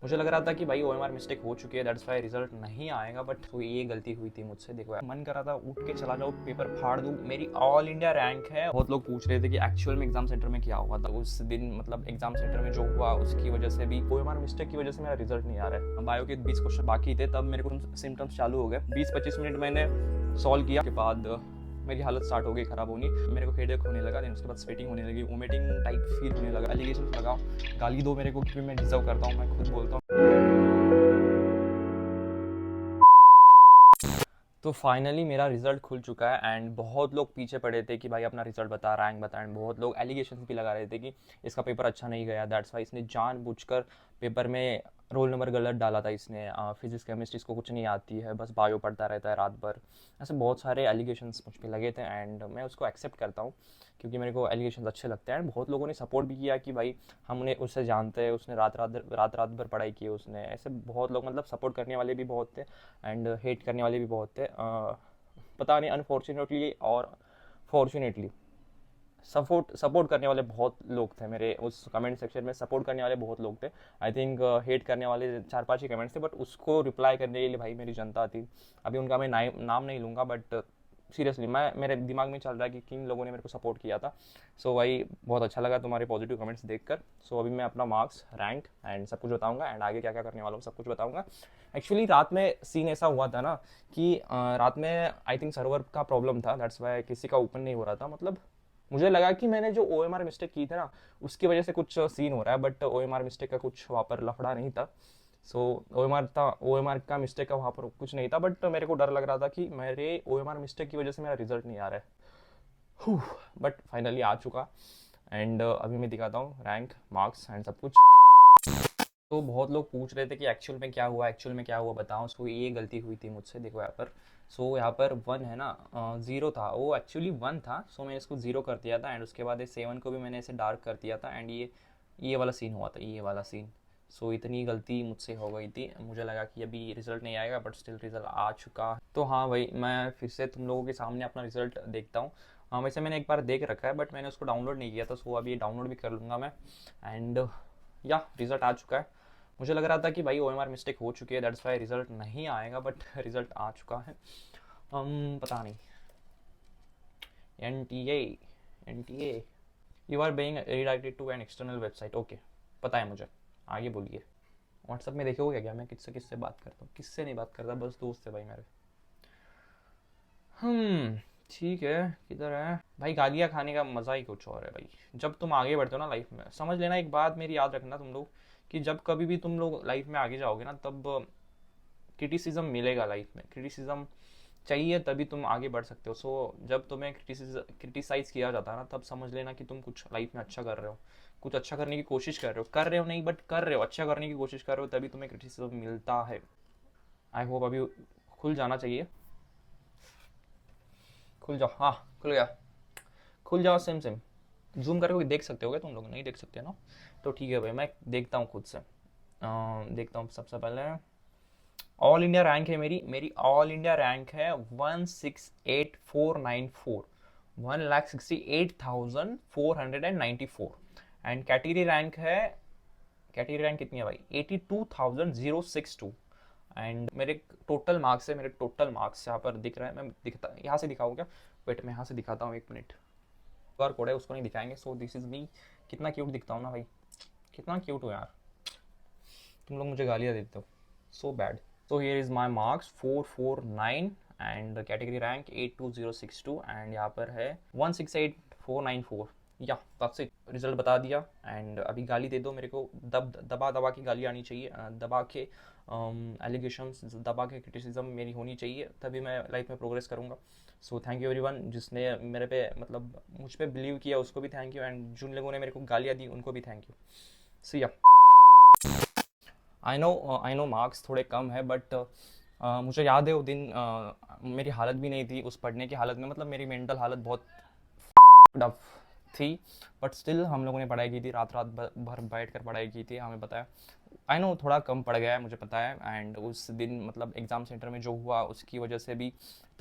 मुझे लग रहा था कि भाई ओएमआर मिस्टेक हो चुकी है, दैट्स वाई रिजल्ट नहीं आएगा, बट तो ये गलती हुई थी मुझसे। देखो यार, मन कर रहा था उठ के चला जाऊँ, पेपर फाड़ दूँ। मेरी ऑल इंडिया रैंक है। बहुत लोग पूछ रहे थे कि एक्चुअल में एग्जाम सेंटर में क्या हुआ था उस दिन, मतलब एग्जाम सेंटर में जो हुआ उसकी वजह से भी ओएमआर मिस्टेक की वजह से मेरा रिजल्ट नहीं आ रहा है। बायो के 20 क्वेश्चन बाकी थे, तब मेरे को सिम्टम्स चालू हो गए। 20-25 मिनट मैंने सॉल्व किया के बाद मेरी हालत स्टार्ट हो गई खराब होनी। मेरे को हेडेक होने लगा, देन उसके बाद स्वेटिंग होने लगी, वोमिटिंग टाइप फील होने लगा। एलिगेशन लगाओ, गाली दो मेरे को, क्योंकि मैं डिजर्व करता हूँ, मैं खुद बोलता हूँ। तो फाइनली मेरा रिजल्ट खुल चुका है एंड बहुत लोग पीछे पड़े थे कि भाई अपना रिजल्ट बता, रैंक बता। एंड बहुत लोग एलिगेशन भी लगा रहे थे कि इसका पेपर अच्छा नहीं गया, दैट्स वाई इसने जानबूझकर पेपर में रोल नंबर गलत डाला था इसने। फिजिक्स केमिस्ट्री इसको कुछ नहीं आती है, बस बायो पढ़ता रहता है रात भर। ऐसे बहुत सारे एलिगेशंस मुझ पर लगे थे एंड मैं उसको एक्सेप्ट करता हूँ, क्योंकि मेरे को एलिगेशंस अच्छे लगते हैं। एंड बहुत लोगों ने सपोर्ट भी किया कि भाई हम उन्हें उससे जानते हैं, उसने रात भर पढ़ाई की है उसने। ऐसे बहुत लोग, मतलब सपोर्ट करने वाले भी बहुत थे एंड हेट करने वाले भी बहुत थे। पता नहीं, अनफॉर्चुनेटली और फॉर्चुनेटली सपोर्ट सपोर्ट करने वाले बहुत लोग थे मेरे उस कमेंट सेक्शन में। सपोर्ट करने वाले बहुत लोग थे। आई थिंक हेट करने वाले 4-5 ही कमेंट्स थे, बट उसको रिप्लाई करने के लिए भाई मेरी जनता थी। अभी उनका मैं नाम नहीं लूँगा, बट सीरियसली मैं, मेरे दिमाग में चल रहा है कि किन लोगों ने मेरे को सपोर्ट किया था। सो भाई बहुत अच्छा लगा तुम्हारे पॉजिटिव कमेंट्स देखकर। सो अभी मैं अपना मार्क्स, रैंक एंड सब कुछ बताऊंगा, एंड आगे क्या क्या करने वाला हूँ सब कुछ बताऊंगा। एक्चुअली रात में सीन ऐसा हुआ था ना कि रात में आई थिंक सर्वर का प्रॉब्लम था, दैट्स वाई किसी का ओपन नहीं हो रहा था। मतलब मुझे लगा कि मैंने जो ओ एम आर मिस्टेक की थी ना, उसकी वजह से कुछ सीन हो रहा है, but O M R mistake का कुछ वहाँ पर लफड़ा नहीं था। सो ओ एम आर का मिस्टेक का वहाँ पर कुछ नहीं था, बट मेरे को डर लग रहा था कि मेरे ओ एम आर मिस्टेक की वजह से मेरा रिजल्ट नहीं आ रहा है। बट फाइनली आ चुका। एंड अभी मैं दिखाता हूँ रैंक, मार्क्स एंड सब कुछ। तो बहुत लोग पूछ रहे थे कि एक्चुअल में क्या हुआ, एक्चुअल में क्या हुआ बताओ। सो ये गलती हुई थी मुझसे। देखो यहाँ पर, सो यहाँ पर 1 है ना, 0 था, वो एक्चुअली 1 था। सो मैंने इसको 0 कर दिया था एंड उसके बाद 7 को भी मैंने ऐसे डार्क कर दिया था। एंड ये वाला सीन हुआ था, ये वाला सीन। सो इतनी गलती मुझसे हो गई थी। मुझे लगा कि अभी रिजल्ट नहीं आएगा, बट स्टिल रिजल्ट आ चुका। तो हाँ भाई, मैं फिर से तुम लोगों के सामने अपना रिजल्ट देखता हूँ। हाँ, वैसे मैंने एक बार देख रखा है, बट मैंने उसको डाउनलोड नहीं किया था। सो अभी डाउनलोड भी कर लूँगा मैं। एंड या रिजल्ट आ चुका है। मुझे लग रहा था कि भाई ओएमआर मिस्टेक हो चुकी है, दैट्स वाई रिजल्ट नहीं आएगा, बट रिजल्ट आ चुका है। पता नहीं। N T A you are being redirected to an external website. Okay, पता है मुझे। आगे बोलिए। व्हाट्सअप में देखोगे क्या मैं किससे किससे बात करता हूँ? किससे नहीं बात करता, बस दोस्त है भाई मेरे। ठीक है। किधर है भाई? गालियाँ खाने का मज़ा ही कुछ और है भाई। जब तुम आगे बढ़ते हो ना लाइफ में, समझ लेना एक बात मेरी याद रखना तुम लोग, कि जब कभी भी तुम लोग लाइफ में आगे जाओगे ना, तब क्रिटिसिज्म मिलेगा लाइफ में। क्रिटिसिज्म चाहिए तभी तुम आगे बढ़ सकते हो। सो जब तुम्हें क्रिटिसाइज किया जाता है ना, तब समझ लेना कि तुम कुछ लाइफ में अच्छा कर रहे हो, कुछ अच्छा करने की कोशिश कर रहे हो नहीं, बट कर रहे हो, अच्छा करने की कोशिश कर रहे हो, तभी तुम्हें क्रिटिसिज्म मिलता है। आई होप अभी खुल जाना चाहिए। खुल जाओ, हाँ खुल गया। खुल जाओ, सिम सिम। जूम करके देख सकते हो क्या तुम लोग? नहीं देख सकते ना? तो ठीक है भाई, मैं देखता हूँ खुद से। देखता हूँ। सबसे पहले ऑल इंडिया रैंक है मेरी मेरी ऑल इंडिया रैंक है 168494, 1,68,494। एंड कैटेगरी रैंक है, कैटेगरी रैंक कितनी है भाई? 82,062। एंड मेरे टोटल मार्क्स है, मेरे टोटल मार्क्स यहाँ पर दिख रहा है। मैं दिखता यहाँ से दिखाऊँ क्या? वेट, मैं यहाँ से दिखाता हूँ, 1 मिनट। QR कोड है, उसको नहीं दिखाएंगे। So this is me. कितना क्यूट दिखता हूँ ना भाई, कितना क्यूट हो यार। तुम लोग मुझे गालियाँ देते हो, so bad. So here is my marks 449 and category rank 82062 and यहाँ पर है 168494। या that's it, रिजल्ट बता दिया। एंड अभी गाली दे दो मेरे को, दबा दबा के गाली आनी चाहिए, दबा के एलिगेशंस, दबा के क्रिटिसिज्म मेरी होनी चाहिए, तभी मैं लाइफ में प्रोग्रेस करूँगा। सो थैंक यू एवरीवन जिसने मेरे पे, मतलब मुझ पे बिलीव किया, उसको भी थैंक यू। एंड जिन लोगों ने मेरे को गालियाँ दी उनको भी थैंक यू। सी या। आई नो मार्क्स थोड़े कम है, बट मुझे याद है वो दिन मेरी हालत भी नहीं थी उस पढ़ने की हालत में। मतलब मेरी मेंटल हालत बहुत डफ थी, बट स्टिल हम लोगों ने पढ़ाई की थी, रात रात भर बैठ कर पढ़ाई की थी, हमें पता है। आई नो थोड़ा कम पड़ गया है, मुझे पता है। एंड उस दिन, मतलब एग्ज़ाम सेंटर में जो हुआ उसकी वजह से भी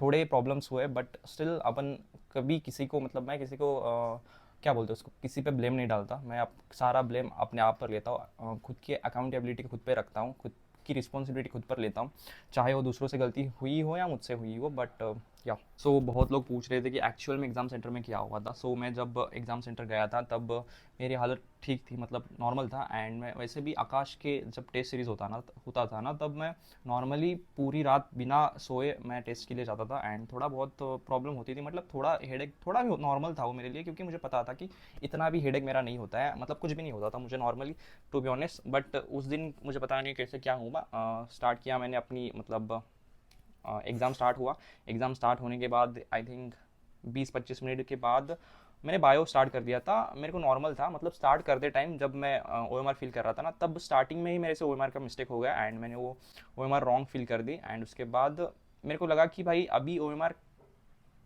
थोड़े प्रॉब्लम्स हुए, बट स्टिल अपन कभी किसी को, मतलब मैं किसी को क्या बोलते हैं उसको, किसी पे ब्लेम नहीं डालता मैं, सारा ब्लेम अपने आप पर लेता हूँ, खुद की अकाउंटेबिलिटी खुद पे रखता हूँ, खुद की रिस्पॉन्सिबिलिटी खुद पर लेता हूँ, चाहे वो दूसरों से गलती हुई हो या मुझसे हुई हो। बट या सो बहुत लोग पूछ रहे थे कि एक्चुअल में एग्ज़ाम सेंटर में क्या हुआ था। सो मैं जब एग्ज़ाम सेंटर गया था तब मेरी हालत ठीक थी, मतलब नॉर्मल था। एंड मैं वैसे भी आकाश के जब टेस्ट सीरीज़ होता था ना तब मैं नॉर्मली पूरी रात बिना सोए मैं टेस्ट के लिए जाता था। एंड थोड़ा बहुत प्रॉब्लम होती थी, मतलब थोड़ा हेडेक थोड़ा भी नॉर्मल था वो मेरे लिए, क्योंकि मुझे पता था कि इतना भी हेडेक मेरा नहीं होता है, मतलब कुछ भी नहीं होता था मुझे normally, to be honest. But उस दिन मुझे पता नहीं कैसे क्या हुआ, स्टार्ट किया मैंने अपनी, मतलब एग्ज़ाम स्टार्ट हुआ। एग्ज़ाम स्टार्ट होने के बाद आई थिंक 20-25 मिनट के बाद मैंने बायो स्टार्ट कर दिया था। मेरे को नॉर्मल था, मतलब स्टार्ट करते टाइम जब मैं ओ एम आर फिल कर रहा था ना, तब स्टार्टिंग में ही मेरे से ओ एम आर का मिस्टेक हो गया एंड मैंने वो O M R wrong fill कर दी। एंड उसके बाद मेरे को लगा कि भाई अभी ओ एम आर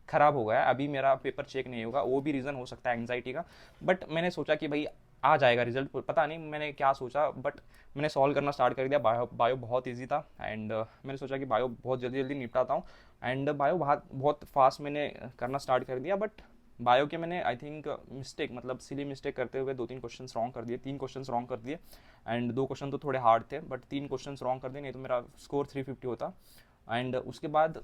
ख़राब हो गया, अभी मेरा पेपर चेक नहीं होगा, वो भी रीज़न हो सकता है एंग्जाइटी का। बट मैंने सोचा कि भाई आ जाएगा रिजल्ट, पता नहीं मैंने क्या सोचा, बट मैंने सॉल्व करना स्टार्ट कर दिया। बायो बायो बहुत इजी था एंड मैंने सोचा कि बायो बहुत जल्दी जल्दी निपटाता हूँ। एंड बायो बहुत बहुत फास्ट मैंने करना स्टार्ट कर दिया। बट बायो के मैंने आई थिंक मिस्टेक, मतलब सिली मिस्टेक करते हुए 2-3 क्वेश्चन रॉन्ग कर दिए, 3 क्वेश्चन रॉन्ग कर दिए। एंड 2 क्वेश्चन तो थोड़े हार्ड थे, बट 3 क्वेश्चन रॉन्ग कर दिए, नहीं तो मेरा स्कोर 350 होता। एंड उसके बाद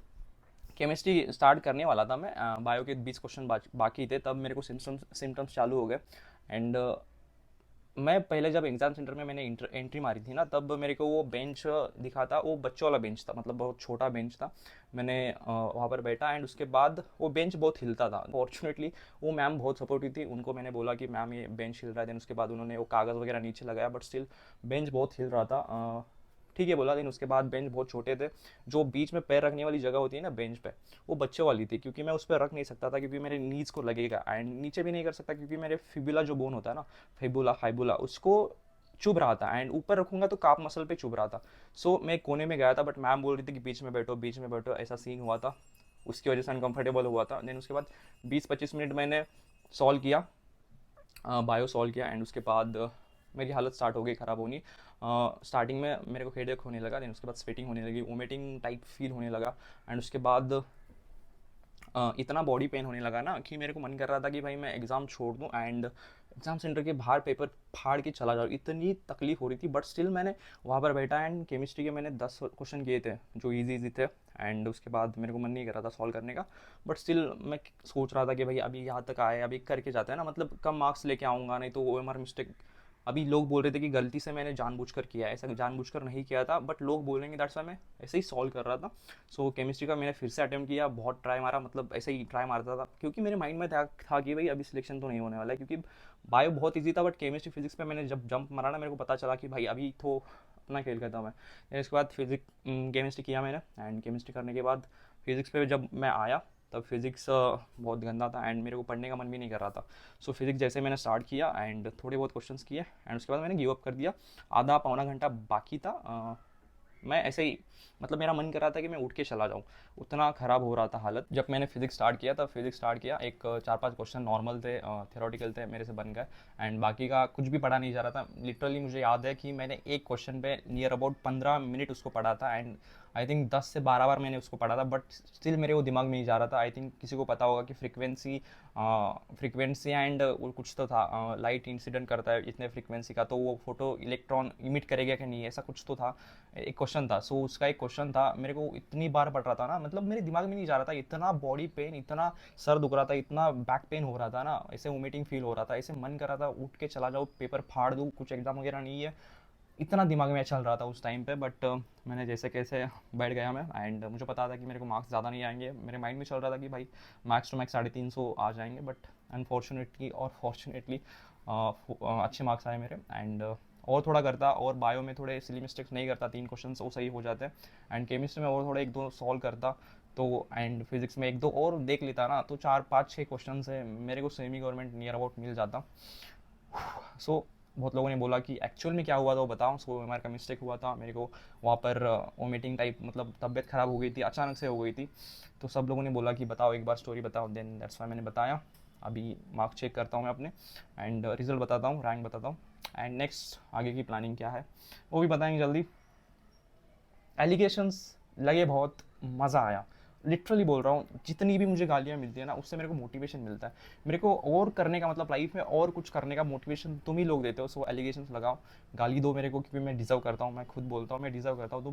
केमिस्ट्री स्टार्ट करने वाला था मैं, बायो के 20 क्वेश्चन बाकी थे, तब मेरे को सिम्टम्स चालू हो गए। एंड मैं पहले जब एग्ज़ाम सेंटर में मैंने एंट्री मारी थी ना, तब मेरे को वो बेंच दिखा था, वो बच्चों वाला बेंच था, मतलब बहुत छोटा बेंच था। मैंने वहाँ पर बैठा एंड उसके बाद वो बेंच बहुत हिलता था। फॉर्चुनेटली वो मैम बहुत सपोर्टिव थी, उनको मैंने बोला कि मैम ये बेंच हिल रहा है, देन उसके बाद उन्होंने वो कागज़ वगैरह नीचे लगाया, बट स्टिल बेंच बहुत हिल रहा था। ठीक है बोला। देन उसके बाद बेंच बहुत छोटे थे, जो बीच में पैर रखने वाली जगह होती है ना बेंच पे, वो बच्चों वाली थी, क्योंकि मैं उस पर रख नहीं सकता था, क्योंकि मेरे नीज को लगेगा। एंड नीचे भी नहीं कर सकता, क्योंकि मेरे फिबुला जो बोन होता है ना, फिबुला फाइबुला, उसको चुभ रहा था। एंड ऊपर रखूंगा तो काप मसल पे चुभ रहा था। सो मैं कोने में गया था, बट मैम बोल रही थी कि बीच में बैठो बीच में बैठो, ऐसा सीन हुआ था, उसकी वजह से अनकंफर्टेबल हुआ था। देन उसके बाद 20-25 मिनट मैंने सॉल्व किया, बायो सॉल्व किया। एंड उसके बाद मेरी हालत स्टार्ट हो गई ख़राब होनी। स्टार्टिंग में मेरे को हेडेक होने लगा, देन उसके बाद स्वेटिंग होने लगी, वोमिटिंग टाइप फील होने लगा। एंड उसके बाद इतना बॉडी पेन होने लगा ना कि मेरे को मन कर रहा था कि भाई मैं एग्ज़ाम छोड़ दूँ एंड एग्ज़ाम सेंटर के बाहर पेपर फाड़ के चला जाऊँ, इतनी तकलीफ हो रही थी। बट स्टिल मैंने वहाँ पर बैठा एंड केमिस्ट्री के मैंने 10 क्वेश्चन किए थे जो इजी इजी थे। एंड उसके बाद मेरे को मन नहीं कर रहा था सॉल्व करने का, बट स्टिल मैं सोच रहा था कि भाई अभी यहाँ तक आए, अभी करके जाते हैं ना, मतलब कम मार्क्स लेके आऊँगा, नहीं तो वो हमारा मिस्टेक। अभी लोग बोल रहे थे कि गलती से मैंने जानबूझकर किया है, ऐसा जानबूझकर नहीं किया था, बट लोग बोलेंगे, दैट्स वाई मैं ऐसे ही सॉल्व कर रहा था। सो केमिस्ट्री का मैंने फिर से अटेम्प्ट किया, बहुत ट्राई मारा, मतलब ऐसे ही ट्राई मारता था, क्योंकि मेरे माइंड में था कि भाई अभी सिलेक्शन तो नहीं होने वाला है, क्योंकि बायो बहुत ईजी था। बट केमिस्ट्री फिजिक्स पे मैंने जब जंप मारा ना, मेरे को पता चला कि भाई अभी तो अपना खेल करता मैं। फिर इसके बाद फिजिक्स केमिस्ट्री किया मैंने, एंड केमिस्ट्री करने के बाद फिजिक्स पे जब मैं आया, तब फिज़िक्स बहुत गंदा था एंड मेरे को पढ़ने का मन भी नहीं कर रहा था। सो फिज़िक्स जैसे मैंने स्टार्ट किया एंड थोड़े बहुत क्वेश्चंस किए एंड उसके बाद मैंने गिव अप कर दिया। आधा पौना घंटा बाकी था, मैं ऐसे ही, मतलब मेरा मन कर रहा था कि मैं उठ के चला जाऊँ, उतना ख़राब हो रहा था हालत। जब मैंने फिज़िक्स स्टार्ट किया, तब फिज़िक्स स्टार्ट किया, एक 4-5 क्वेश्चन नॉर्मल थे, थियोरेटिकल थे, मेरे से बन गए। एंड बाकी का कुछ भी पढ़ा नहीं जा रहा था। लिटरली मुझे याद है कि मैंने एक क्वेश्चन पे नियर अबाउट 15 मिनट उसको पढ़ा था एंड आई थिंक 10 से 12 बार मैंने उसको पढ़ा था, बट स्टिल मेरे वो दिमाग में नहीं जा रहा था। आई थिंक किसी को पता होगा कि फ्रीक्वेंसी एंड कुछ तो था, लाइट इंसिडेंट करता है इतने फ्रीक्वेंसी का, तो वो फोटो इलेक्ट्रॉन इमिट करेगा कि नहीं, ऐसा कुछ तो था, एक क्वेश्चन था। सो उसका एक क्वेश्चन था, मेरे को इतनी बार पढ़ रहा था ना, मतलब मेरे दिमाग में नहीं जा रहा था, इतना बॉडी पेन, इतना सर दुख रहा था, इतना बैक पेन हो रहा था ना, ऐसे वोमिटिंग फील हो रहा था, ऐसे मन कर रहा था उठ के चला जाओ, पेपर फाड़ दूँ, कुछ एग्जाम वगैरह नहीं है, इतना दिमाग में चल रहा था उस टाइम पे। बट मैंने जैसे कैसे बैठ गया मैं एंड मुझे पता था कि मेरे को मार्क्स ज़्यादा नहीं आएंगे, मेरे माइंड में चल रहा था कि भाई मैक्स टू मैक्स 350 आ जाएंगे। बट अनफॉर्चुनेटली और फॉर्चुनेटली अच्छे मार्क्स आए मेरे। एंड और थोड़ा करता और बायो में थोड़े सिली मिस्टेक्स नहीं करता, 3 क्वेश्चन वो सही हो जाते, एंड केमिस्ट्री में और थोड़े 1-2 सॉल्व करता तो, एंड फिजिक्स में 1-2 और देख लेता ना, तो 4-5-6 क्वेश्चन से मेरे को सेमी गवर्नमेंट नियर अबाउट मिल जाता। सो बहुत लोगों ने बोला कि एक्चुअल में क्या हुआ था वो बताओ। सो हमारे का मिस्टेक हुआ था, मेरे को वहाँ पर वोमिटिंग टाइप, मतलब तबीयत ख़राब हो गई थी, अचानक से हो गई थी। तो सब लोगों ने बोला कि बताओ एक बार स्टोरी बताओ, देन दैट्स वाई मैंने बताया। अभी मार्क्स चेक करता हूँ मैं अपने एंड रिजल्ट बताता हूँ, रैंक बताता हूँ, एंड नेक्स्ट आगे की प्लानिंग क्या है वो भी बताएंगे जल्दी। एलिगेशंस लगे बहुत, मज़ा आया, लिटरली बोल रहा हूँ, जितनी भी मुझे गालियाँ मिलती है ना, उससे मेरे को मोटिवेशन मिलता है। मेरे को और करने का मतलब लाइफ में और कुछ करने का मोटिवेशन तुम ही लोग देते हो। सो एलिगेशंस लगाओ, गाली दो मेरे को, क्योंकि मैं डिज़र्व करता हूँ। मैं खुद बोलता हूँ मैं डिज़र्व करता हूँ।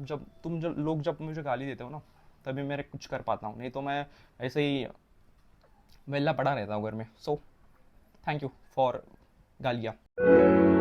तुम जब लोग जब मुझे गाली देते हो ना, तभी मैं कुछ कर पाता हूँ, नहीं तो मैं ऐसे ही वेला पड़ा रहता हूँ घर में। सो थैंक यू फॉर गालियाँ।